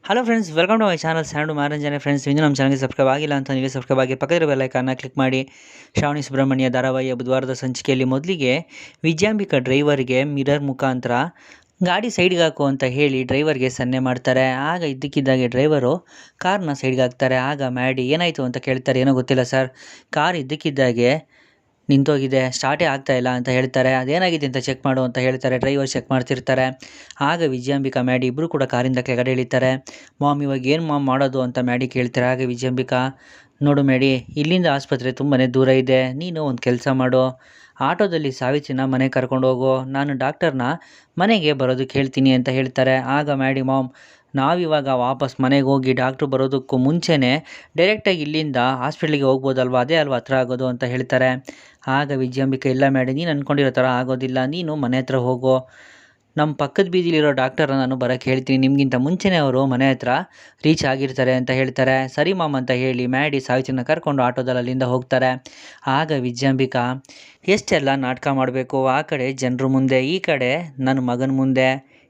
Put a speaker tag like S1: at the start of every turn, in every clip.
S1: Hello friends, welcome to my channel Sandu ಮನರಂಜನೆ. Friends, ಇಂದು ನಮ್ಮ ಚಾನಲ್ಗೆ ಸಬ್ಸ್ಕ್ರೈಬ್ ಆಗಿಲ್ಲ ಅಂತ ನೀವೇ ಸಬ್ಸ್ಕ್ರೈಬ್ ಆಗಿ ಪಕ್ಕದ ಬೆಲ್ ಐಕಾನ್ನ ಕ್ಲಿಕ್ ಮಾಡಿ. ಶ್ರಾವಣಿ ಸುಬ್ರಹ್ಮಣ್ಯ ಧಾರಾವಾಹಿಯ ಬುಧವಾರದ ಸಂಚಿಕೆಯಲ್ಲಿ ಮೊದಲಿಗೆ ವಿಜಯಾಂಬಿಕಾ ಡ್ರೈವರ್ಗೆ ಮಿರರ್ ಮುಖಾಂತರ ಗಾಡಿ ಸೈಡ್ಗೆ ಹಾಕು ಅಂತ ಹೇಳಿ ಡ್ರೈವರ್ಗೆ ಸನ್ನೆ ಮಾಡ್ತಾರೆ. ಆಗ ಇದ್ದಕ್ಕಿದ್ದಾಗೆ ಡ್ರೈವರು ಕಾರ್ನ ಸೈಡ್ಗೆ ಹಾಕ್ತಾರೆ. ಆಗ ಮ್ಯಾಡಿ ಏನಾಯಿತು ಅಂತ ಕೇಳ್ತಾರೆ. ಏನೋ ಗೊತ್ತಿಲ್ಲ ಸರ್, ಕಾರ್ ಇದ್ದಕ್ಕಿದ್ದಾಗೆ ನಿಂತೋಗಿದೆ, ಸ್ಟಾರ್ಟೇ ಆಗ್ತಾ ಇಲ್ಲ ಅಂತ ಹೇಳ್ತಾರೆ. ಅದೇನಾಗಿದೆ ಅಂತ ಚೆಕ್ ಮಾಡು ಅಂತ ಹೇಳ್ತಾರೆ. ಡ್ರೈವರ್ ಚೆಕ್ ಮಾಡ್ತಿರ್ತಾರೆ. ಆಗ ವಿಜಯಾಂಬಿಕಾ ಮ್ಯಾಡಿ ಇಬ್ಬರು ಕೂಡ ಕಾರಿಂದ ಕೆಳಗಡೆ ಇಳಿತಾರೆ. ಮಾಮ್, ಇವಾಗ ಏನು ಮಾಮ್ ಮಾಡೋದು ಅಂತ ಮ್ಯಾಡಿ ಕೇಳ್ತಾರೆ. ಆಗ ವಿಜಯಾಂಬಿಕಾ, ನೋಡು ಮ್ಯಾಡಿ, ಇಲ್ಲಿಂದ ಆಸ್ಪತ್ರೆ ತುಂಬಾ ದೂರ ಇದೆ. ನೀನು ಒಂದು ಕೆಲಸ ಮಾಡು, ಆಟೋದಲ್ಲಿ ಸಾವಿತ್ರಿನ ಮನೆಗೆ ಕರ್ಕೊಂಡು ಹೋಗು, ನಾನು ಡಾಕ್ಟರ್ನ ಮನೆಗೆ ಬರೋದಕ್ಕೆ ಹೇಳ್ತೀನಿ ಅಂತ ಹೇಳ್ತಾರೆ. ಆಗ ಮ್ಯಾಡಿ, ಮಾಮ್, ನಾವಿವಾಗ ವಾಪಸ್ ಮನೆಗೆ ಹೋಗಿ ಡಾಕ್ಟ್ರು ಬರೋದಕ್ಕೂ ಮುಂಚೆನೇ ಡೈರೆಕ್ಟಾಗಿ ಇಲ್ಲಿಂದ ಹಾಸ್ಪಿಟ್ಲಿಗೆ ಹೋಗ್ಬೋದಲ್ವ, ಅದೇ ಅಲ್ವಾ ಹತ್ರ ಆಗೋದು ಅಂತ ಹೇಳ್ತಾರೆ. ಆಗ ವಿಜಯಾಂಬಿಕಾ, ಇಲ್ಲ ಮ್ಯಾಡಿ, ನೀನು ಅಂದ್ಕೊಂಡಿರೋ ಥರ ಆಗೋದಿಲ್ಲ, ನೀನು ಮನೆ ಹತ್ರ ಹೋಗು, ನಮ್ಮ ಪಕ್ಕದ ಬೀದಿಲಿರೋ ಡಾಕ್ಟರ್ನ ನಾನು ಬರೋಕ್ಕೆ ಹೇಳ್ತೀನಿ, ನಿಮಗಿಂತ ಮುಂಚೆನೇ ಅವರು ಮನೆ ಹತ್ರ ರೀಚ್ ಆಗಿರ್ತಾರೆ ಅಂತ ಹೇಳ್ತಾರೆ. ಸರಿ ಮಾಮ್ ಅಂತ ಹೇಳಿ ಮ್ಯಾಡಿ ಸಾವಿತ್ರಿನ ಕರ್ಕೊಂಡು ಆಟೋದಲ್ಲಿ ಅಲ್ಲಿಂದ ಹೋಗ್ತಾರೆ. ಆಗ ವಿಜಯಾಂಬಿಕಾ, ಎಷ್ಟೆಲ್ಲ ನಾಟಕ ಮಾಡಬೇಕು, ಆ ಕಡೆ ಜನರ ಮುಂದೆ, ಈ ಕಡೆ ನನ್ನ ಮಗನ ಮುಂದೆ,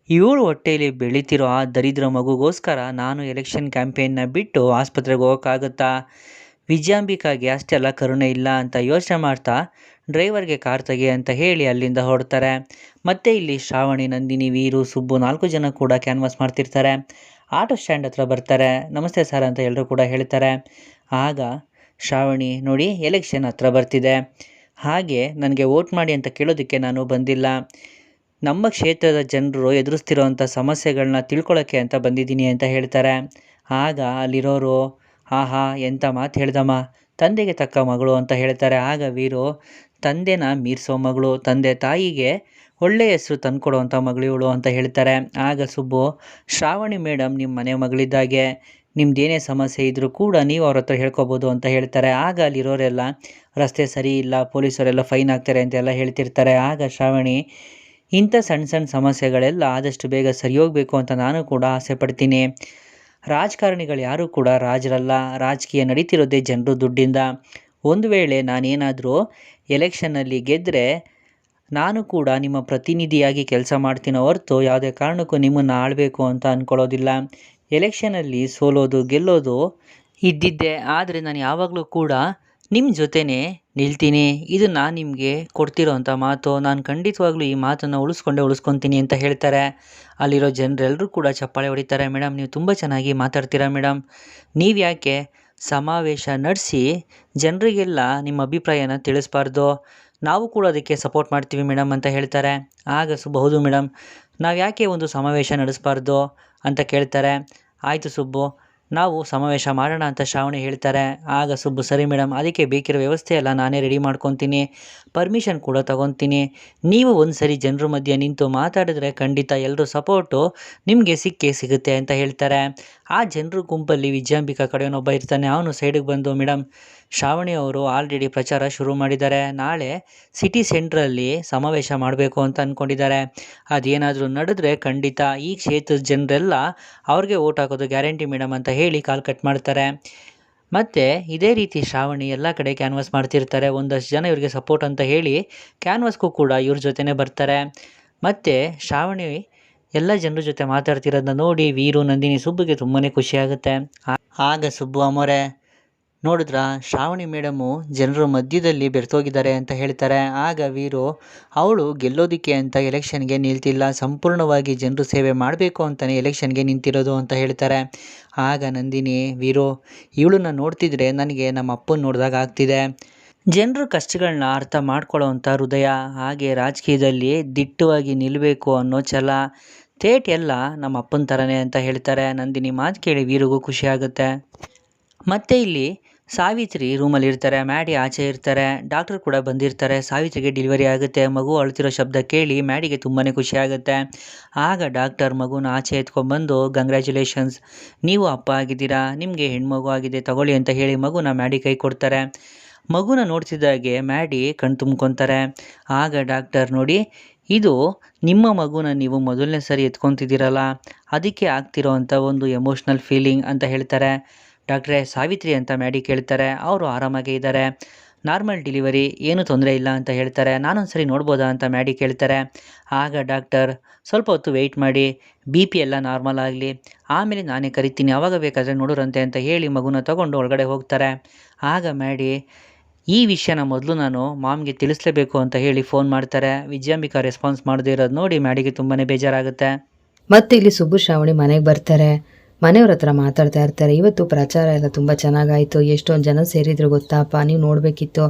S1: ಇವಳು ಹೊಟ್ಟೆಯಲ್ಲಿ ಬೆಳೀತಿರೋ ಆ ದರಿದ್ರ ಮಗುಗೋಸ್ಕರ ನಾನು ಎಲೆಕ್ಷನ್ ಕ್ಯಾಂಪೇನ್ನ ಬಿಟ್ಟು ಆಸ್ಪತ್ರೆಗೆ ಹೋಗೋಕ್ಕಾಗುತ್ತಾ? ವಿಜಯಾಂಬಿಕಾಗೆ ಅಷ್ಟೆಲ್ಲ ಕರುಣೆ ಇಲ್ಲ ಅಂತ ಯೋಚನೆ ಮಾಡ್ತಾ ಡ್ರೈವರ್ಗೆ ಕಾರ್ ತೆಗೆ ಅಂತ ಹೇಳಿ ಅಲ್ಲಿಂದ ಹೊರಡ್ತಾರೆ. ಮತ್ತೆ ಇಲ್ಲಿ ಶ್ರಾವಣಿ, ನಂದಿನಿ, ವೀರು, ಸುಬ್ಬು 4 ಜನ ಕೂಡ ಕ್ಯಾನ್ವಾಸ್ ಮಾಡ್ತಿರ್ತಾರೆ. ಆಟೋ ಸ್ಟ್ಯಾಂಡ್ ಹತ್ರ ಬರ್ತಾರೆ. ನಮಸ್ತೆ ಸರ್ ಅಂತ ಎಲ್ಲರೂ ಕೂಡ ಹೇಳ್ತಾರೆ. ಆಗ ಶ್ರಾವಣಿ, ನೋಡಿ, ಎಲೆಕ್ಷನ್ ಹತ್ರ ಬರ್ತಿದೆ, ಹಾಗೆ ನನಗೆ ವೋಟ್ ಮಾಡಿ ಅಂತ ಕೇಳೋದಕ್ಕೆ ನಾನು ಬಂದಿಲ್ಲ, ನಮ್ಮ ಕ್ಷೇತ್ರದ ಜನರು ಎದುರಿಸ್ತಿರೋವಂಥ ಸಮಸ್ಯೆಗಳನ್ನ ತಿಳ್ಕೊಳ್ಳೋಕ್ಕೆ ಅಂತ ಬಂದಿದ್ದೀನಿ ಅಂತ ಹೇಳ್ತಾರೆ. ಆಗ ಅಲ್ಲಿರೋರು, ಆಹಾ, ಎಂಥ ಮಾತು ಹೇಳ್ದಮ್ಮ, ತಂದೆಗೆ ತಕ್ಕ ಮಗಳು ಅಂತ ಹೇಳ್ತಾರೆ. ಆಗ ವೀರು, ತಂದೆನ ಮೀರಿಸೋ ಮಗಳು, ತಂದೆ ತಾಯಿಗೆ ಒಳ್ಳೆಯ ಹೆಸರು ತಂದುಕೊಡುವಂಥ ಮಗಳು ಇವಳು ಅಂತ ಹೇಳ್ತಾರೆ. ಆಗ ಸುಬ್ಬು, ಶ್ರಾವಣಿ ಮೇಡಮ್ ನಿಮ್ಮ ಮನೆ ಮಗಳಿದ್ದಾಗೆ, ನಿಮ್ದೇನೇ ಸಮಸ್ಯೆ ಇದ್ದರೂ ಕೂಡ ನೀವು ಅವ್ರ ಹತ್ರ ಹೇಳ್ಕೊಬೋದು ಅಂತ ಹೇಳ್ತಾರೆ. ಆಗ ಅಲ್ಲಿರೋರೆಲ್ಲ, ರಸ್ತೆ ಸರಿ ಇಲ್ಲ, ಪೊಲೀಸರೆಲ್ಲ ಫೈನ್ ಹಾಕ್ತಾರೆ ಅಂತೆಲ್ಲ ಹೇಳ್ತಿರ್ತಾರೆ. ಆಗ ಶ್ರಾವಣಿ, ಇಂಥ ಸಣ್ಣ ಸಣ್ಣ ಸಮಸ್ಯೆಗಳೆಲ್ಲ ಆದಷ್ಟು ಬೇಗ ಸರಿ ಹೋಗಬೇಕು ಅಂತ ನಾನು ಕೂಡ ಆಸೆ ಪಡ್ತೀನಿ. ರಾಜಕಾರಣಿಗಳು ಯಾರೂ ಕೂಡ ರಾಜರಲ್ಲ, ರಾಜಕೀಯ ನಡೀತಿರೋದೇ ಜನರು ದುಡ್ಡಿಂದ. ಒಂದು ವೇಳೆ ನಾನೇನಾದರೂ ಎಲೆಕ್ಷನ್ನಲ್ಲಿ ಗೆದ್ದರೆ ನಾನು ಕೂಡ ನಿಮ್ಮ ಪ್ರತಿನಿಧಿಯಾಗಿ ಕೆಲಸ ಮಾಡ್ತೀನೋ ಹೊರತು ಯಾವುದೇ ಕಾರಣಕ್ಕೂ ನಿಮ್ಮನ್ನು ಆಳಬೇಕು ಅಂತ ಅಂದ್ಕೊಳ್ಳೋದಿಲ್ಲ. ಎಲೆಕ್ಷನಲ್ಲಿ ಸೋಲೋದು ಗೆಲ್ಲೋದು ಇದ್ದಿದ್ದೆ, ಆದರೆ ನಾನು ಯಾವಾಗಲೂ ಕೂಡ ನಿಮ್ಮ ಜೊತೆನೇ ನಿಲ್ತೀನಿ, ಇದು ನಾನು ನಿಮಗೆ ಕೊಡ್ತಿರೋ ಅಂಥ ಮಾತು, ನಾನು ಖಂಡಿತವಾಗ್ಲೂ ಈ ಮಾತನ್ನು ಉಳಿಸ್ಕೊತೀನಿ ಅಂತ ಹೇಳ್ತಾರೆ. ಅಲ್ಲಿರೋ ಜನರೆಲ್ಲರೂ ಕೂಡ ಚಪ್ಪಾಳೆ ಹೊಡಿತಾರೆ. ಮೇಡಮ್, ನೀವು ತುಂಬ ಚೆನ್ನಾಗಿ ಮಾತಾಡ್ತೀರಾ ಮೇಡಮ್, ನೀವು ಯಾಕೆ ಸಮಾವೇಶ ನಡೆಸಿ ಜನರಿಗೆಲ್ಲ ನಿಮ್ಮ ಅಭಿಪ್ರಾಯನ ತಿಳಿಸ್ಬಾರ್ದು, ನಾವು ಕೂಡ ಅದಕ್ಕೆ ಸಪೋರ್ಟ್ ಮಾಡ್ತೀವಿ ಮೇಡಮ್ ಅಂತ ಹೇಳ್ತಾರೆ. ಆಗ ಸುಬ್ಬು, ಹೌದು ಮೇಡಮ್, ನಾವು ಯಾಕೆ ಒಂದು ಸಮಾವೇಶ ನಡೆಸಬಾರ್ದು ಅಂತ ಕೇಳ್ತಾರೆ. ಆಯಿತು ಸುಬ್ಬು, ನಾವು ಸಮಾವೇಶ ಮಾಡೋಣ ಅಂತ ಶ್ರಾವಣಿ ಹೇಳ್ತಾರೆ. ಆಗ ಸುಬ್ಬು, ಸರಿ ಮೇಡಮ್, ಅದಕ್ಕೆ ಬೇಕಿರೋ ವ್ಯವಸ್ಥೆ ಎಲ್ಲ ನಾನೇ ರೆಡಿ ಮಾಡ್ಕೊತೀನಿ, ಪರ್ಮಿಷನ್ ಕೂಡ ತಗೊತೀನಿ, ನೀವು ಒಂದು ಸರಿ ಜನರ ಮಧ್ಯೆ ನಿಂತು ಮಾತಾಡಿದ್ರೆ ಖಂಡಿತ ಎಲ್ಲರೂ ಸಪೋರ್ಟು ನಿಮಗೆ ಸಿಗುತ್ತೆ ಅಂತ ಹೇಳ್ತಾರೆ. ಆ ಜನರ ಗುಂಪಲ್ಲಿ ವಿಜಯಾಂಬಿಕಾ ಕಡೆಯವನೊಬ್ಬ ಇರ್ತಾನೆ. ಅವನು ಸೈಡಿಗೆ ಬಂದು, ಮೇಡಮ್, ಶ್ರಾವಣಿ ಅವರು ಆಲ್ರೆಡಿ ಪ್ರಚಾರ ಶುರು ಮಾಡಿದ್ದಾರೆ, ನಾಳೆ ಸಿಟಿ ಸೆಂಟ್ರಲ್ಲಿ ಸಮಾವೇಶ ಮಾಡಬೇಕು ಅಂತ ಅಂದ್ಕೊಂಡಿದ್ದಾರೆ, ಅದೇನಾದರೂ ನಡೆದ್ರೆ ಖಂಡಿತ ಈ ಕ್ಷೇತ್ರದ ಜನರೆಲ್ಲ ಅವ್ರಿಗೆ ವೋಟ್ ಹಾಕೋದು ಗ್ಯಾರಂಟಿ ಮೇಡಮ್ ಅಂತ ಹೇಳಿ ಕಾಲ್ ಕಟ್ ಮಾಡ್ತಾರೆ. ಮತ್ತು ಇದೇ ರೀತಿ ಶ್ರಾವಣಿ ಎಲ್ಲ ಕಡೆ ಕ್ಯಾನ್ವಾಸ್ ಮಾಡ್ತಿರ್ತಾರೆ. ಒಂದಷ್ಟು ಜನ ಇವ್ರಿಗೆ ಸಪೋರ್ಟ್ ಅಂತ ಹೇಳಿ ಕ್ಯಾನ್ವಾಸ್ಗೂ ಕೂಡ ಇವ್ರ ಜೊತೆನೇ ಬರ್ತಾರೆ. ಮತ್ತು ಶ್ರಾವಣಿ ಎಲ್ಲ ಜನರ ಜೊತೆ ಮಾತಾಡ್ತಿರೋದನ್ನ ನೋಡಿ ವೀರು, ನಂದಿನಿ, ಸುಬ್ಬುಗೆ ತುಂಬಾ ಖುಷಿಯಾಗುತ್ತೆ. ಆಗ ಸುಬ್ಬು, ಅಮ್ಮೋರೆ ನೋಡಿದ್ರಾ, ಶ್ರಾವಣಿ ಮೇಡಮು ಜನರ ಮಧ್ಯದಲ್ಲಿ ಬೆರ್ತೋಗಿದ್ದಾರೆ ಅಂತ ಹೇಳ್ತಾರೆ. ಆಗ ವೀರು, ಅವಳು ಗೆಲ್ಲೋದಕ್ಕೆ ಅಂತ ಎಲೆಕ್ಷನ್ಗೆ ನಿಲ್ತಿಲ್ಲ, ಸಂಪೂರ್ಣವಾಗಿ ಜನರು ಸೇವೆ ಮಾಡಬೇಕು ಅಂತಲೇ ಎಲೆಕ್ಷನ್ಗೆ ನಿಂತಿರೋದು ಅಂತ ಹೇಳ್ತಾರೆ. ಆಗ ನಂದಿನಿ, ವೀರು, ಇವಳನ್ನ ನೋಡ್ತಿದ್ರೆ ನನಗೆ ನಮ್ಮ ಅಪ್ಪನ ನೋಡಿದಾಗ ಆಗ್ತಿದೆ, ಜನರ ಕಷ್ಟಗಳನ್ನ ಅರ್ಥ ಮಾಡ್ಕೊಳ್ಳೋವಂಥ ಹೃದಯ, ಹಾಗೆ ರಾಜಕೀಯದಲ್ಲಿ ದಿಟ್ಟವಾಗಿ ನಿಲ್ಲಬೇಕು ಅನ್ನೋ ಛಲ, ಥೇಟ್ ಎಲ್ಲ ನಮ್ಮ ಅಪ್ಪನ ಥರನೇ ಅಂತ ಹೇಳ್ತಾರೆ. ನಂದಿನಿ ಮಾತು ಕೇಳಿ ವೀರಿಗೂ ಖುಷಿಯಾಗುತ್ತೆ. ಮತ್ತು ಇಲ್ಲಿ ಸಾವಿತ್ರಿ ರೂಮಲ್ಲಿ ಇರ್ತಾರೆ, ಮ್ಯಾಡಿ ಆಚೆ ಇರ್ತಾರೆ, ಡಾಕ್ಟರ್ ಕೂಡ ಬಂದಿರ್ತಾರೆ. ಸಾವಿತ್ರಿಗೆ ಡೆಲಿವರಿ ಆಗುತ್ತೆ. ಮಗು ಅಳ್ತಿರೋ ಶಬ್ದ ಕೇಳಿ ಮ್ಯಾಡಿಗೆ ತುಂಬಾ ಖುಷಿಯಾಗುತ್ತೆ. ಆಗ ಡಾಕ್ಟರ್ ಮಗುನ ಆಚೆ ಎತ್ಕೊಂಡ್ಬಂದು, ಕಂಗ್ರ್ಯಾಚುಲೇಷನ್ಸ್, ನೀವು ಅಪ್ಪ ಆಗಿದ್ದೀರಾ, ನಿಮಗೆ ಹೆಣ್ಮಗು ಆಗಿದೆ, ತಗೊಳ್ಳಿ ಅಂತ ಹೇಳಿ ಮಗುನ ಮ್ಯಾಡಿ ಕೈ ಕೊಡ್ತಾರೆ. ಮಗುನ ನೋಡ್ತಿದ್ದಾಗೆ ಮ್ಯಾಡಿ ಕಣ್ ತುಂಬ್ಕೊತಾರೆ. ಆಗ ಡಾಕ್ಟರ್, ನೋಡಿ, ಇದು ನಿಮ್ಮ ಮಗುನ ನೀವು ಮೊದಲನೇ ಸರಿ ಎತ್ಕೊತಿದ್ದೀರಲ್ಲ, ಅದಕ್ಕೆ ಆಗ್ತಿರೋ ಅಂಥ ಒಂದು ಎಮೋಷ್ನಲ್ ಫೀಲಿಂಗ್ ಅಂತ ಹೇಳ್ತಾರೆ. ಡಾಕ್ಟ್ರೇ, ಸಾವಿತ್ರಿ ಅಂತ ಮ್ಯಾಡಿ ಕೇಳ್ತಾರೆ. ಅವರು ಆರಾಮಾಗೇ ಇದ್ದಾರೆ. ನಾರ್ಮಲ್ ಡೆಲಿವರಿ ಏನೂ ತೊಂದರೆ ಇಲ್ಲ ಅಂತ ಹೇಳ್ತಾರೆ. ನಾನೊಂದ್ಸರಿ ನೋಡ್ಬೋದಾ ಅಂತ ಮ್ಯಾಡಿ ಕೇಳ್ತಾರೆ. ಆಗ ಡಾಕ್ಟರ್ ಸ್ವಲ್ಪ ಹೊತ್ತು ವೆಯ್ಟ್ ಮಾಡಿ, BP ಎಲ್ಲ ನಾರ್ಮಲ್ ಆಗಲಿ, ಆಮೇಲೆ ನಾನೇ ಕರಿತೀನಿ, ಆವಾಗ ಬೇಕಾದರೆ ನೋಡೋರಂತೆ ಅಂತ ಹೇಳಿ ಮಗುನ ತಗೊಂಡು ಒಳಗಡೆ ಹೋಗ್ತಾರೆ. ಆಗ ಮ್ಯಾಡಿ ಈ ವಿಷಯನ ಮೊದಲು ನಾನು ಮಾಮ್ಗೆ ತಿಳಿಸ್ಲೇಬೇಕು ಅಂತ ಹೇಳಿ ಫೋನ್ ಮಾಡ್ತಾರೆ. ವಿಜಯಾಂಬಿಕಾ ರೆಸ್ಪಾನ್ಸ್ ಮಾಡದೇ ಇರೋದು ನೋಡಿ ಮ್ಯಾಡಿಗೆ ತುಂಬಾ ಬೇಜಾರಾಗುತ್ತೆ.
S2: ಮತ್ತೆ ಇಲ್ಲಿ ಸುಬ್ಬು ಶ್ರಾವಣಿ ಮನೆಗೆ ಬರ್ತಾರೆ. ಮನೆಯವ್ರ ಹತ್ರ ಮಾತಾಡ್ತಾ ಇರ್ತಾರೆ. ಇವತ್ತು ಪ್ರಚಾರ ಎಲ್ಲ ತುಂಬ ಚೆನ್ನಾಗಾಯಿತು, ಎಷ್ಟೊಂದು ಜನ ಸೇರಿದ್ರು ಗೊತ್ತಾಪ, ನೀವು ನೋಡಬೇಕಿತ್ತು.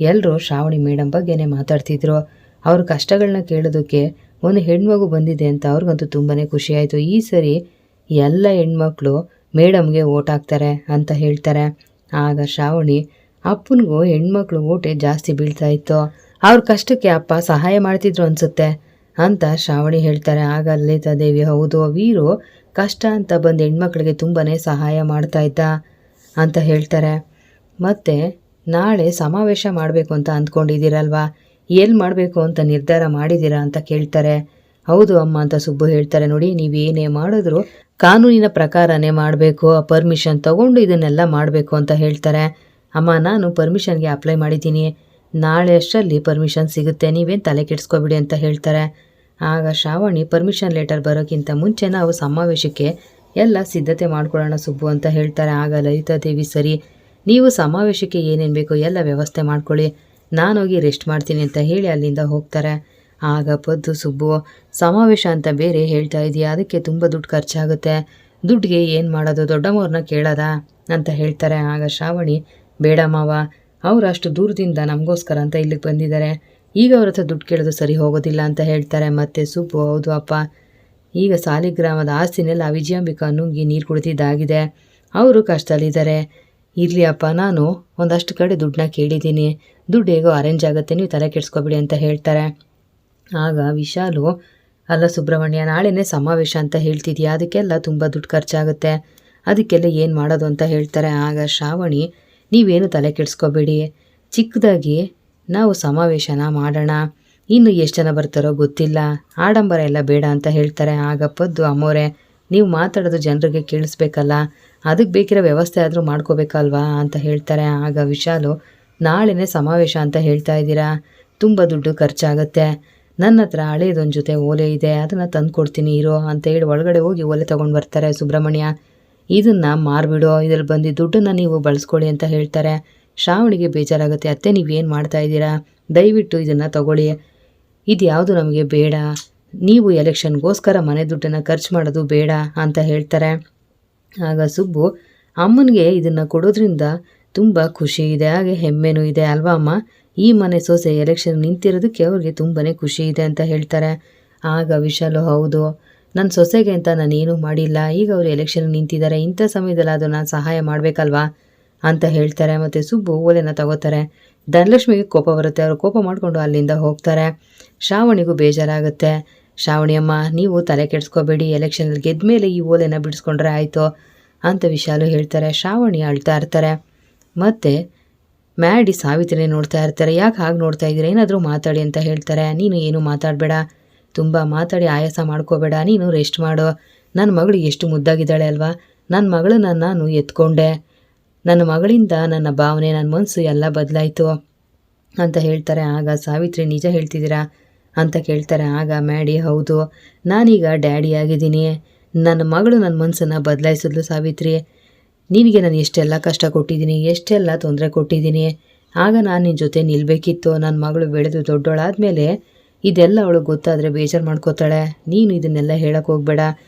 S2: ಎಲ್ಲರೂ ಶ್ರಾವಣಿ ಮೇಡಮ್ ಬಗ್ಗೆನೇ ಮಾತಾಡ್ತಿದ್ರು. ಅವ್ರ ಕಷ್ಟಗಳನ್ನ ಕೇಳೋದಕ್ಕೆ ಒಂದು ಹೆಣ್ಮಗು ಬಂದಿದೆ ಅಂತ ಅವ್ರಿಗಂತೂ ತುಂಬಾ ಖುಷಿ ಆಯಿತು. ಈ ಸರಿ ಎಲ್ಲ ಹೆಣ್ಮಕ್ಳು ಮೇಡಮ್ಗೆ ಓಟ್ ಹಾಕ್ತಾರೆ ಅಂತ ಹೇಳ್ತಾರೆ. ಆಗ ಶ್ರಾವಣಿ ಅಪ್ಪನಿಗೂ ಹೆಣ್ಮಕ್ಳು ಓಟೆ ಜಾಸ್ತಿ ಬೀಳ್ತಾ ಇತ್ತು, ಅವ್ರ ಕಷ್ಟಕ್ಕೆ ಅಪ್ಪ ಸಹಾಯ ಮಾಡ್ತಿದ್ರು ಅನ್ಸುತ್ತೆ ಅಂತ ಶ್ರಾವಣಿ ಹೇಳ್ತಾರೆ. ಆಗ ಲಲಿತಾ ದೇವಿ ಹೌದು, ವೀರು ಕಷ್ಟ ಅಂತ ಬಂದು ಹೆಣ್ಮಕ್ಳಿಗೆ ತುಂಬಾ ಸಹಾಯ ಮಾಡ್ತಾ ಇದ್ದ ಅಂತ ಹೇಳ್ತಾರೆ. ಮತ್ತು ನಾಳೆ ಸಮಾವೇಶ ಮಾಡಬೇಕು ಅಂತ ಅಂದ್ಕೊಂಡಿದ್ದೀರಲ್ವಾ, ಎಲ್ಲಿ ಮಾಡಬೇಕು ಅಂತ ನಿರ್ಧಾರ ಮಾಡಿದ್ದೀರಾ ಅಂತ ಕೇಳ್ತಾರೆ. ಹೌದು ಅಮ್ಮ ಅಂತ ಸುಬ್ಬು ಹೇಳ್ತಾರೆ. ನೋಡಿ, ನೀವೇನೇ ಮಾಡಿದ್ರು ಕಾನೂನಿನ ಪ್ರಕಾರನೇ ಮಾಡಬೇಕು, ಪರ್ಮಿಷನ್ ತಗೊಂಡು ಇದನ್ನೆಲ್ಲ ಮಾಡಬೇಕು ಅಂತ ಹೇಳ್ತಾರೆ. ಅಮ್ಮ ನಾನು ಪರ್ಮಿಷನ್ಗೆ ಅಪ್ಲೈ ಮಾಡಿದ್ದೀನಿ, ನಾಳೆ ಅಷ್ಟರಲ್ಲಿ ಪರ್ಮಿಷನ್ ಸಿಗುತ್ತೆ, ನೀವೇನು ತಲೆ ಕೆಡಿಸ್ಕೊಬಿಡಿ ಅಂತ ಹೇಳ್ತಾರೆ. ಆಗ ಶ್ರಾವಣಿ ಪರ್ಮಿಷನ್ ಲೆಟರ್ ಬರೋಕ್ಕಿಂತ ಮುಂಚೆ ನಾವು ಸಮಾವೇಶಕ್ಕೆ ಎಲ್ಲ ಸಿದ್ಧತೆ ಮಾಡ್ಕೊಳ್ಳೋಣ ಸುಬ್ಬು ಅಂತ ಹೇಳ್ತಾರೆ. ಆಗ ಲಲಿತಾ ದೇವಿ ಸರಿ, ನೀವು ಸಮಾವೇಶಕ್ಕೆ ಏನೇನು ಬೇಕೋ ಎಲ್ಲ ವ್ಯವಸ್ಥೆ ಮಾಡ್ಕೊಳ್ಳಿ, ನಾನೋಗಿ ರೆಸ್ಟ್ ಮಾಡ್ತೀನಿ ಅಂತ ಹೇಳಿ ಅಲ್ಲಿಂದ ಹೋಗ್ತಾರೆ. ಆಗ ಪದ್ದು ಸುಬ್ಬು ಸಮಾವೇಶ ಅಂತ ಬೇರೆ ಹೇಳ್ತಾ ಇದೆಯಾ, ಅದಕ್ಕೆ ತುಂಬ ದುಡ್ಡು ಖರ್ಚಾಗುತ್ತೆ, ದುಡ್ಡಿಗೆ ಏನು ಮಾಡೋದು, ದೊಡ್ಡಮ್ಮವ್ರನ್ನ ಕೇಳೋದಾ ಅಂತ ಹೇಳ್ತಾರೆ. ಆಗ ಶ್ರಾವಣಿ ಬೇಡ ಮಾವ, ಅವ್ರು ಅಷ್ಟು ದೂರದಿಂದ ನಮಗೋಸ್ಕರ ಅಂತ ಇಲ್ಲಿಗೆ ಬಂದಿದ್ದಾರೆ, ಈಗ ಅವ್ರ ಹತ್ರ ದುಡ್ಡು ಕೇಳೋದು ಸರಿ ಹೋಗೋದಿಲ್ಲ ಅಂತ ಹೇಳ್ತಾರೆ. ಮತ್ತು ಸುಬ್ಬು ಹೌದು ಅಪ್ಪ, ಈಗ ಸಾಲಿಗ್ರಾಮದ ಆಸ್ತಿನೆಲ್ಲ ವಿಜಯಾಂಬಿಕಾ ನುಂಗಿ ನೀರು ಕುಡಿದಿದ್ದಾಗಿದೆ, ಅವರು ಕಷ್ಟದಲ್ಲಿದ್ದಾರೆ, ಇರಲಿ ಅಪ್ಪ ನಾನು ಒಂದಷ್ಟು ಕಡೆ ದುಡ್ಡನ್ನ ಕೇಳಿದ್ದೀನಿ, ದುಡ್ಡು ಹೇಗೋ ಅರೇಂಜ್ ಆಗುತ್ತೆ, ನೀವು ತಲೆ ಕೆಡಿಸ್ಕೊಬಿಡಿ ಅಂತ ಹೇಳ್ತಾರೆ. ಆಗ ವಿಶಾಲು ಅಲ್ಲ ಸುಬ್ರಹ್ಮಣ್ಯ, ನಾಳೆನೇ ಸಮಾವೇಶ ಅಂತ ಹೇಳ್ತಿದ್ಯಾ, ಅದಕ್ಕೆಲ್ಲ ತುಂಬ ದುಡ್ಡು ಖರ್ಚಾಗುತ್ತೆ, ಅದಕ್ಕೆಲ್ಲ ಏನು ಮಾಡೋದು ಅಂತ ಹೇಳ್ತಾರೆ. ಆಗ ಶ್ರಾವಣಿ ನೀವೇನು ತಲೆ ಕೆಡಿಸ್ಕೊಬೇಡಿ, ಚಿಕ್ಕದಾಗಿ ನಾವು ಸಮಾವೇಶನ ಮಾಡೋಣ, ಇನ್ನು ಎಷ್ಟು ಜನ ಬರ್ತಾರೋ ಗೊತ್ತಿಲ್ಲ, ಆಡಂಬರ ಎಲ್ಲ ಬೇಡ ಅಂತ ಹೇಳ್ತಾರೆ. ಆಗ ಪದ್ದು ಅಮ್ಮೋರೆ ನೀವು ಮಾತಾಡೋದು ಜನರಿಗೆ ಕೇಳಿಸ್ಬೇಕಲ್ಲ, ಅದಕ್ಕೆ ಬೇಕಿರೋ ವ್ಯವಸ್ಥೆ ಆದರೂ ಮಾಡ್ಕೋಬೇಕಲ್ವಾ ಅಂತ ಹೇಳ್ತಾರೆ. ಆಗ ವಿಶಾಲು ನಾಳೆನೇ ಸಮಾವೇಶ ಅಂತ ಹೇಳ್ತಾ ಇದ್ದೀರಾ, ತುಂಬ ದುಡ್ಡು ಖರ್ಚಾಗುತ್ತೆ, ನನ್ನ ಹತ್ರ ಹಳೇದೊಂದು ಜೊತೆ ಓಲೆ ಇದೆ, ಅದನ್ನು ತಂದು ಕೊಡ್ತೀನಿ ಇರೋ ಅಂತ ಹೇಳಿ ಒಳಗಡೆ ಹೋಗಿ ಓಲೆ ತೊಗೊಂಡು ಬರ್ತಾರೆ. ಸುಬ್ರಹ್ಮಣ್ಯ ಇದನ್ನು ಮಾರ್ಬಿಡೋ, ಇದ್ರಲ್ಲಿ ಬಂದು ದುಡ್ಡನ್ನು ನೀವು ಬಳಸ್ಕೊಳ್ಳಿ ಅಂತ ಹೇಳ್ತಾರೆ. ಶ್ರಾವಣಿಗೆ ಬೇಜಾರಾಗುತ್ತೆ. ಅತ್ತೆ ನೀವೇನು ಮಾಡ್ತಾ ಇದ್ದೀರಾ, ದಯವಿಟ್ಟು ಇದನ್ನು ತಗೊಳ್ಳಿ, ಇದು ಯಾವುದು ನಮಗೆ ಬೇಡ, ನೀವು ಎಲೆಕ್ಷನ್ಗೋಸ್ಕರ ಮನೆ ದುಡ್ಡನ್ನು ಖರ್ಚು ಮಾಡೋದು ಬೇಡ ಅಂತ ಹೇಳ್ತಾರೆ. ಆಗ ಸುಬ್ಬು ಅಮ್ಮನಿಗೆ ಇದನ್ನು ಕೊಡೋದ್ರಿಂದ ತುಂಬ ಖುಷಿ ಇದೆ, ಹಾಗೆ ಹೆಮ್ಮೆನೂ ಇದೆ ಅಲ್ವಾ ಅಮ್ಮ, ಈ ಮನೆ ಸೊಸೆ ಎಲೆಕ್ಷನ್ ನಿಂತಿರೋದಕ್ಕೆ ಅವ್ರಿಗೆ ತುಂಬಾ ಖುಷಿ ಇದೆ ಅಂತ ಹೇಳ್ತಾರೆ. ಆಗ ವಿಶಾಲು ಹೌದು, ನನ್ನ ಸೊಸೆಗೆ ಅಂತ ನಾನೇನೂ ಮಾಡಿಲ್ಲ, ಈಗ ಅವರು ಎಲೆಕ್ಷನ್ ನಿಂತಿದ್ದಾರೆ, ಇಂಥ ಸಮಯದಲ್ಲಿ ಅದು ನಾನು ಸಹಾಯ ಮಾಡಬೇಕಲ್ವಾ ಅಂತ ಹೇಳ್ತಾರೆ. ಮತ್ತು ಸುಬ್ಬು ಓಲೆನ ತಗೋತಾರೆ. ಧನಲಕ್ಷ್ಮಿಗೆ ಕೋಪ ಬರುತ್ತೆ, ಅವರು ಕೋಪ ಮಾಡಿಕೊಂಡು ಅಲ್ಲಿಂದ ಹೋಗ್ತಾರೆ. ಶ್ರಾವಣಿಗೂ ಬೇಜಾರಾಗುತ್ತೆ. ಶ್ರಾವಣಿ ಅಮ್ಮ ನೀವು ತಲೆ ಕೆಡಿಸ್ಕೋಬೇಡಿ, ಎಲೆಕ್ಷನಲ್ಲಿ ಗೆದ್ದ ಮೇಲೆ ಈ ಓಲೆನ ಬಿಡಿಸ್ಕೊಂಡ್ರೆ ಆಯಿತು ಅಂತ ವಿಶಾಲು ಹೇಳ್ತಾರೆ. ಶ್ರಾವಣಿ ಅಳ್ತಾ ಇರ್ತಾರೆ. ಮತ್ತು ಮ್ಯಾಡಿ ಸಾವಿತ್ರಿನೇ ನೋಡ್ತಾ ಇರ್ತಾರೆ. ಯಾಕೆ ಹಾಗೆ ನೋಡ್ತಾ ಇದ್ದೀರಾ, ಏನಾದರೂ ಮಾತಾಡಿ ಅಂತ ಹೇಳ್ತಾರೆ. ನೀನು ಏನು ಮಾತಾಡಬೇಡ, ತುಂಬ ಮಾತಾಡಿ ಆಯಾಸ ಮಾಡ್ಕೋಬೇಡ, ನೀನು ರೆಸ್ಟ್ ಮಾಡು, ನನ್ನ ಮಗಳು ಎಷ್ಟು ಮುದ್ದಾಗಿದ್ದಾಳೆ ಅಲ್ವಾ, ನನ್ನ ಮಗಳನ್ನ ನಾನು ಎತ್ಕೊಂಡೆ, ನನ್ನ ಮಗಳಿಂದ ನನ್ನ ಭಾವನೆ ನನ್ನ ಮನಸ್ಸು ಎಲ್ಲ ಬದಲಾಯಿತು ಅಂತ ಹೇಳ್ತಾರೆ. ಆಗ ಸಾವಿತ್ರಿ ನಿಜ ಹೇಳ್ತಿದ್ದೀರಾ ಅಂತ ಕೇಳ್ತಾರೆ. ಆಗ ಮ್ಯಾಡಿ ಹೌದು, ನಾನೀಗ ಡ್ಯಾಡಿ ಆಗಿದ್ದೀನಿ, ನನ್ನ ಮಗಳು ನನ್ನ ಮನಸ್ಸನ್ನು ಬದಲಾಯಿಸಿದ್ಲು ಸಾವಿತ್ರಿ, ನಿನಗೆ ನಾನು ಎಷ್ಟೆಲ್ಲ ಕಷ್ಟ ಕೊಟ್ಟಿದ್ದೀನಿ, ಎಷ್ಟೆಲ್ಲ ತೊಂದರೆ ಕೊಟ್ಟಿದ್ದೀನಿ, ಆಗ ನಾನು ನಿನ್ನ ಜೊತೆ ನಿಲ್ಲಬೇಕಿತ್ತು, ನನ್ನ ಮಗಳು ಬೆಳೆದು ದೊಡ್ಡೋಳಾದಮೇಲೆ ಇದೆಲ್ಲ ಅವಳಿಗೆ ಗೊತ್ತಾದರೆ ಬೇಜಾರು ಮಾಡ್ಕೋತಾಳೆ, ನೀನು ಇದನ್ನೆಲ್ಲ ಹೇಳಕ್ಕೆ ಹೋಗಬೇಡ,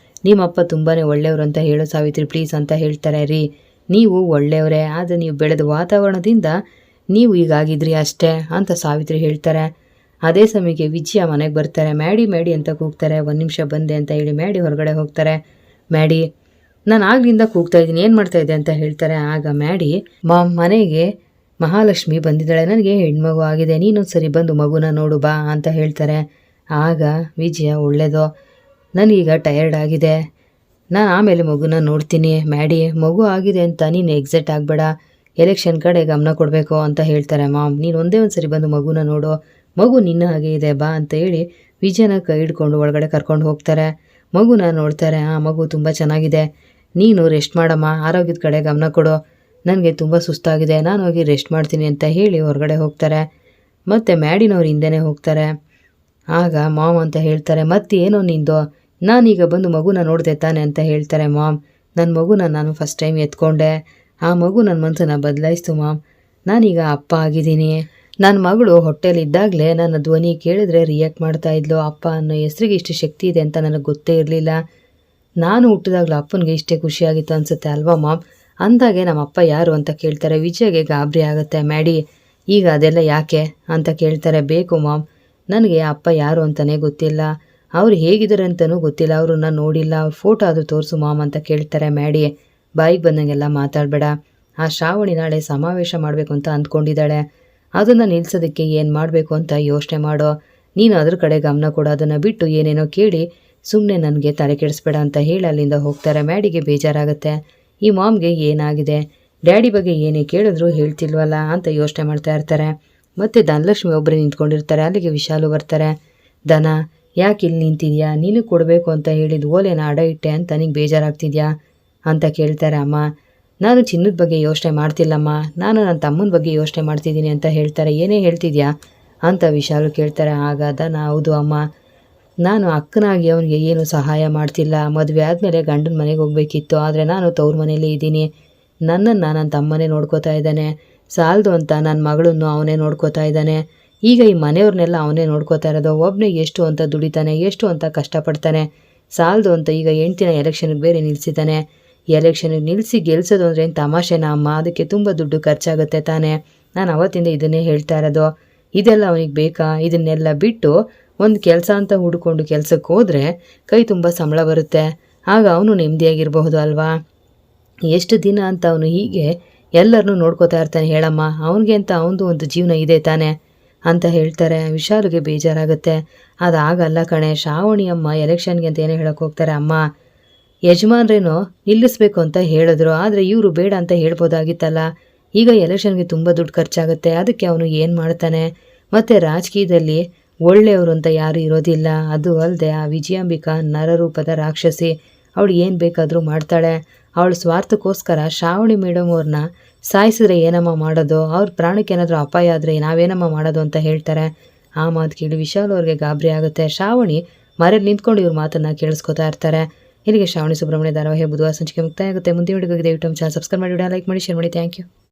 S2: ನಿಮ್ಮಪ್ಪ ತುಂಬಾ ಒಳ್ಳೆಯವರು ಅಂತ ಹೇಳೋ ಸಾವಿತ್ರಿ ಪ್ಲೀಸ್ ಅಂತ ಹೇಳ್ತಾರೆ. ರೀ ನೀವು ಒಳ್ಳೆಯವರೇ, ಆದರೆ ನೀವು ಬೆಳೆದ ವಾತಾವರಣದಿಂದ ನೀವು ಈಗಾಗಿದ್ರಿ ಅಷ್ಟೇ ಅಂತ ಸಾವಿತ್ರಿ ಹೇಳ್ತಾರೆ. ಅದೇ ಸಮಯಕ್ಕೆ ವಿಜಯ ಮನೆಗೆ ಬರ್ತಾರೆ. ಮ್ಯಾಡಿ ಅಂತ ಕೂಗ್ತಾರೆ. 1 ನಿಮಿಷ ಬಂದೆ ಅಂತ ಹೇಳಿ ಮ್ಯಾಡಿ ಹೊರಗಡೆ ಹೋಗ್ತಾರೆ. ಮ್ಯಾಡಿ ನಾನು ಆಗ್ಲಿಂದ ಕೂಗ್ತಾ ಇದ್ದೀನಿ, ಏನು ಮಾಡ್ತಾ ಇದ್ದೆ ಅಂತ ಹೇಳ್ತಾರೆ. ಆಗ ಮ್ಯಾಡಿ ಮನೆಗೆ ಮಹಾಲಕ್ಷ್ಮಿ ಬಂದಿದ್ದಾಳೆ, ನನಗೆ ಹೆಣ್ಮಗು ಆಗಿದೆ, ನೀನೊಂದು ಸರಿ ಬಂದು ಮಗುನ ನೋಡು ಬಾ ಅಂತ ಹೇಳ್ತಾರೆ. ಆಗ ವಿಜಯ ಒಳ್ಳೆಯದು, ನನಗೀಗ ಟಯರ್ಡ್ ಆಗಿದೆ, ನಾನು ಆಮೇಲೆ ಮಗುನ ನೋಡ್ತೀನಿ. ಮ್ಯಾಡಿ ಮಗು ಆಗಿದೆ ಅಂತ ನೀನು ಎಕ್ಸೈಟ್ ಆಗಬೇಡ, ಎಲೆಕ್ಷನ್ ಕಡೆ ಗಮನ ಕೊಡಬೇಕು ಅಂತ ಹೇಳ್ತಾರೆ. ನೀನು ಒಂದೇ ಒಂದು ಸರಿ ಬಂದು ಮಗುನ ನೋಡು, ಮಗು ನಿನ್ನ ಹಾಗೆ ಇದೆ ಬಾ ಅಂತ ಹೇಳಿ ವಿಜಯನ ಕೈ ಹಿಡ್ಕೊಂಡು ಒಳಗಡೆ ಕರ್ಕೊಂಡು ಹೋಗ್ತಾರೆ. ಮಗುನ ನೋಡ್ತಾರೆ. ಆ ಮಗು ತುಂಬ ಚೆನ್ನಾಗಿದೆ, ನೀನು ರೆಸ್ಟ್ ಮಾಡಮ್ಮ, ಆರೋಗ್ಯದ ಕಡೆ ಗಮನ ಕೊಡು, ನನಗೆ ತುಂಬ ಸುಸ್ತಾಗಿದೆ, ನಾನು ಹೋಗಿ ರೆಸ್ಟ್ ಮಾಡ್ತೀನಿ ಅಂತ ಹೇಳಿ ಹೊರಗಡೆ ಹೋಗ್ತಾರೆ. ಮತ್ತು ಮ್ಯಾಡಿನವ್ರು ಹಿಂದೆನೇ ಹೋಗ್ತಾರೆ. ಆಗ ಮಾಮ್ ಅಂತ ಹೇಳ್ತಾರೆ, ಮತ್ತೇನೋ ನಿಂದು, ನಾನೀಗ ಬಂದು ಮಗುನ ನೋಡಿದೆ ತಾನೆ ಅಂತ ಹೇಳ್ತಾರೆ ಮಾಮ್. ನನ್ನ ಮಗುನ ನಾನು ಫಸ್ಟ್ ಟೈಮ್ ಎತ್ಕೊಂಡೆ, ಆ ಮಗು ನನ್ನ ಮನಸ್ಸನ್ನು ಬದಲಾಯಿಸ್ತು ಮಾಮ್. ನಾನೀಗ ಅಪ್ಪ ಆಗಿದ್ದೀನಿ. ನನ್ನ ಮಗಳು ಹೊಟ್ಟೆಲಿದ್ದಾಗಲೇ ನನ್ನ ಧ್ವನಿ ಕೇಳಿದ್ರೆ ರಿಯಾಕ್ಟ್ ಮಾಡ್ತಾ ಇದ್ಲು. ಅಪ್ಪ ಅನ್ನೋ ಹೆಸ್ರಿಗೆ ಇಷ್ಟು ಶಕ್ತಿ ಇದೆ ಅಂತ ನನಗೆ ಗೊತ್ತೇ ಇರಲಿಲ್ಲ. ನಾನು ಹುಟ್ಟಿದಾಗಲೂ ಅಪ್ಪನಿಗೆ ಇಷ್ಟೇ ಖುಷಿಯಾಗಿತ್ತು ಅನಿಸುತ್ತೆ ಅಲ್ವಾ ಮಾಮ್. ಅಂದಾಗೆ ನಮ್ಮ ಅಪ್ಪ ಯಾರು ಅಂತ ಕೇಳ್ತಾರೆ. ವಿಜಯ್ಗೆ ಗಾಬರಿ ಆಗುತ್ತೆ. ಮ್ಯಾಡಿ, ಈಗ ಅದೆಲ್ಲ ಯಾಕೆ ಅಂತ ಕೇಳ್ತಾರೆ. ಬೇಕು ಮಾಮ್, ನನಗೆ ಅಪ್ಪ ಯಾರು ಅಂತಲೇ ಗೊತ್ತಿಲ್ಲ, ಅವ್ರು ಹೇಗಿದ್ದಾರೆ ಅಂತಲೂ ಗೊತ್ತಿಲ್ಲ, ಅವ್ರನ್ನ ನೋಡಿಲ್ಲ, ಅವ್ರ ಫೋಟೋ ಅದು ತೋರಿಸು ಮಾಮ್ ಅಂತ ಕೇಳ್ತಾರೆ. ಮ್ಯಾಡಿ, ಬಾಯಿಗೆ ಬಂದಂಗೆಲ್ಲ ಮಾತಾಡಬೇಡ. ಆ ಶ್ರಾವಣಿ ನಾಳೆ ಸಮಾವೇಶ ಮಾಡಬೇಕು ಅಂತ ಅಂದ್ಕೊಂಡಿದ್ದಾಳೆ. ಅದನ್ನು ನಿಲ್ಲಿಸೋದಕ್ಕೆ ಏನು ಮಾಡಬೇಕು ಅಂತ ಯೋಚನೆ ಮಾಡೋ. ನೀನು ಅದ್ರ ಕಡೆ ಗಮನ ಕೊಡು. ಅದನ್ನು ಬಿಟ್ಟು ಏನೇನೋ ಕೇಳಿ ಸುಮ್ಮನೆ ನನಗೆ ತಲೆ ಕೆಡಿಸ್ಬೇಡ ಅಂತ ಹೇಳಿ ಅಲ್ಲಿಂದ ಹೋಗ್ತಾರೆ. ಮ್ಯಾಡಿಗೆ ಬೇಜಾರಾಗುತ್ತೆ. ಈ ಮಾಮ್ಗೆ ಏನಾಗಿದೆ, ಡ್ಯಾಡಿ ಬಗ್ಗೆ ಏನೇ ಕೇಳಿದ್ರು ಹೇಳ್ತಿಲ್ವಲ್ಲ ಅಂತ ಯೋಚನೆ ಮಾಡ್ತಾ ಇರ್ತಾರೆ. ಮತ್ತು ಧನಲಕ್ಷ್ಮಿ ಒಬ್ಬರೇ ನಿಂತ್ಕೊಂಡಿರ್ತಾರೆ. ಅಲ್ಲಿಗೆ ವಿಶಾಲು ಬರ್ತಾರೆ. ಧನ, ಯಾಕೆ ಇಲ್ಲಿ ನಿಂತಿದ್ಯಾ, ನೀನು ಕೊಡಬೇಕು ಅಂತ ಹೇಳಿದ ಓಲೆನ ಅಡ ಇಟ್ಟೆ ಅಂತ ನಿಂಗೆ ಬೇಜಾರಾಗ್ತಿದ್ಯಾ ಅಂತ ಕೇಳ್ತಾರೆ. ಅಮ್ಮ, ನಾನು ಚಿನ್ನದ ಬಗ್ಗೆ ಯೋಚನೆ ಮಾಡ್ತಿಲ್ಲಮ್ಮ, ನಾನು ನನ್ನ ತಮ್ಮನ ಬಗ್ಗೆ ಯೋಚನೆ ಮಾಡ್ತಿದ್ದೀನಿ ಅಂತ ಹೇಳ್ತಾರೆ. ಏನೇ ಹೇಳ್ತಿದ್ಯಾ ಅಂತ ವಿಶಾಲು ಕೇಳ್ತಾರೆ. ಆಗ ಧನ, ಹೌದು ಅಮ್ಮ, ನಾನು ಅಕ್ಕನಾಗಿ ಅವನಿಗೆ ಏನು ಸಹಾಯ ಮಾಡ್ತಿಲ್ಲ. ಮದುವೆ ಆದಮೇಲೆ ಗಂಡನ ಮನೆಗೆ ಹೋಗಬೇಕಿತ್ತು, ಆದರೆ ನಾನು ತವ್ರ ಮನೇಲಿ ಇದ್ದೀನಿ. ನನ್ನನ್ನು ನನ್ನ ತಮ್ಮನೇ ನೋಡ್ಕೋತಾ ಇದ್ದಾನೆ. ಸಾಲದು ಅಂತ ನನ್ನ ಮಗಳನ್ನು ಅವನೇ ನೋಡ್ಕೋತಾ ಇದ್ದಾನೆ. ಈಗ ಈ ಮನೆಯವ್ರನ್ನೆಲ್ಲ ಅವನೇ ನೋಡ್ಕೋತಾ ಇರೋದು. ಒಬ್ಬನೇ ಎಷ್ಟು ಅಂತ ದುಡಿತಾನೆ, ಎಷ್ಟು ಅಂತ ಕಷ್ಟಪಡ್ತಾನೆ. ಸಾಲದು ಅಂತ ಈಗ ಹೆಂಡ್ತಿನ ಎಲೆಕ್ಷನ್ಗೆ ಬೇರೆ ನಿಲ್ಲಿಸಿದ್ದಾನೆ. ಎಲೆಕ್ಷನ್ಗೆ ನಿಲ್ಲಿಸಿ ಗೆಲ್ಸೋದು ಅಂದರೆ ಏನು ತಮಾಷೆನಾ ಅಮ್ಮ, ಅದಕ್ಕೆ ತುಂಬ ದುಡ್ಡು ಖರ್ಚಾಗುತ್ತೆ ತಾನೇ. ನಾನು ಅವತ್ತಿಂದ ಇದನ್ನೇ ಹೇಳ್ತಾ ಇರೋದು. ಇದೆಲ್ಲ ಅವನಿಗೆ ಬೇಕಾ? ಇದನ್ನೆಲ್ಲ ಬಿಟ್ಟು ಒಂದು ಕೆಲಸ ಅಂತ ಹುಡ್ಕೊಂಡು ಕೆಲಸಕ್ಕೆ ಹೋದರೆ ಕೈ ತುಂಬ ಸಂಬಳ ಬರುತ್ತೆ, ಆಗ ಅವನು ನೆಮ್ಮದಿಯಾಗಿರಬಹುದು ಅಲ್ವಾ. ಎಷ್ಟು ದಿನ ಅಂತ ಅವನು ಹೀಗೆ ಎಲ್ಲರನ್ನೂ ನೋಡ್ಕೋತಾ ಇರ್ತಾನೆ ಹೇಳಮ್ಮ, ಅವನಿಗೆ ಅಂತ ಅವನದು ಒಂದು ಜೀವನ ಇದೆ ತಾನೆ ಅಂತ ಹೇಳ್ತಾರೆ. ವಿಶಾಲಿಗೆ ಬೇಜಾರಾಗುತ್ತೆ. ಅದಾಗಲ್ಲ ಕಣೆ, ಶ್ರಾವಣಿ ಅಮ್ಮ ಎಲೆಕ್ಷನ್ಗೆ ಅಂತ ಏನೋ ಹೇಳೋಕೆ ಹೋಗ್ತಾರೆ. ಅಮ್ಮ, ಯಜಮಾನ್ರೇನೋ ನಿಲ್ಲಿಸ್ಬೇಕು ಅಂತ ಹೇಳಿದ್ರು, ಆದರೆ ಇವರು ಬೇಡ ಅಂತ ಹೇಳ್ಬೋದಾಗಿತ್ತಲ್ಲ. ಈಗ ಎಲೆಕ್ಷನ್ಗೆ ತುಂಬ ದುಡ್ಡು ಖರ್ಚಾಗುತ್ತೆ, ಅದಕ್ಕೆ ಅವನು ಏನು ಮಾಡ್ತಾನೆ. ಮತ್ತು ರಾಜಕೀಯದಲ್ಲಿ ಒಳ್ಳೆಯವರು ಅಂತ ಯಾರೂ ಇರೋದಿಲ್ಲ. ಅದು ಅಲ್ಲದೆ ಆ ವಿಜಯಾಂಬಿಕಾ ನರರೂಪದ ರಾಕ್ಷಸಿ, ಅವಳು ಏನು ಬೇಕಾದರೂ ಮಾಡ್ತಾಳೆ. ಅವಳ ಸ್ವಾರ್ಥಕ್ಕೋಸ್ಕರ ಶ್ರಾವಣಿ ಮೇಡಮ್ ಅವ್ರನ್ನ ಸಾಯಿಸಿದ್ರೆ ಏನಮ್ಮ ಮಾಡೋದು, ಅವ್ರ ಪ್ರಾಣಕ್ಕೆ ಏನಾದರೂ ಅಪಾಯ ಆದರೆ ನಾವೇನಮ್ಮ ಮಾಡೋದು ಅಂತ ಹೇಳ್ತಾರೆ. ಆ ಮಾತು ಕೇಳಿ ವಿಶಾಲ್ ಅವ್ರಿಗೆ ಗಾಬರಿ ಆಗುತ್ತೆ. ಶ್ರಾವಣಿ ಮರೇಲಿ ನಿಂತ್ಕೊಂಡು ಇವ್ರ ಮಾತನ್ನು ಕೇಳಿಸ್ಕೊತಾ ಇರ್ತಾರೆ. ಇಲ್ಲಿಗೆ ಶ್ರಾವಣಿ ಸುಬ್ರಹ್ಮಣ್ಯ ಧಾರಾವಾಹಿ ಬುಧವಾರ ಸಂಚಿಕೆ ಮುಕ್ತಾಯ ಆಗುತ್ತೆ. ಮುಂದಿನ ವಿಡಿಯೋಗೆ ದಯವಿಟ್ಟು ಚಾನಲ್ ಸಬ್ಸ್ಕ್ರೈಬ್ ಮಾಡಿ, ಲೈಕ್ ಮಾಡಿ, ಶೇರ್ ಮಾಡಿ. Thank you.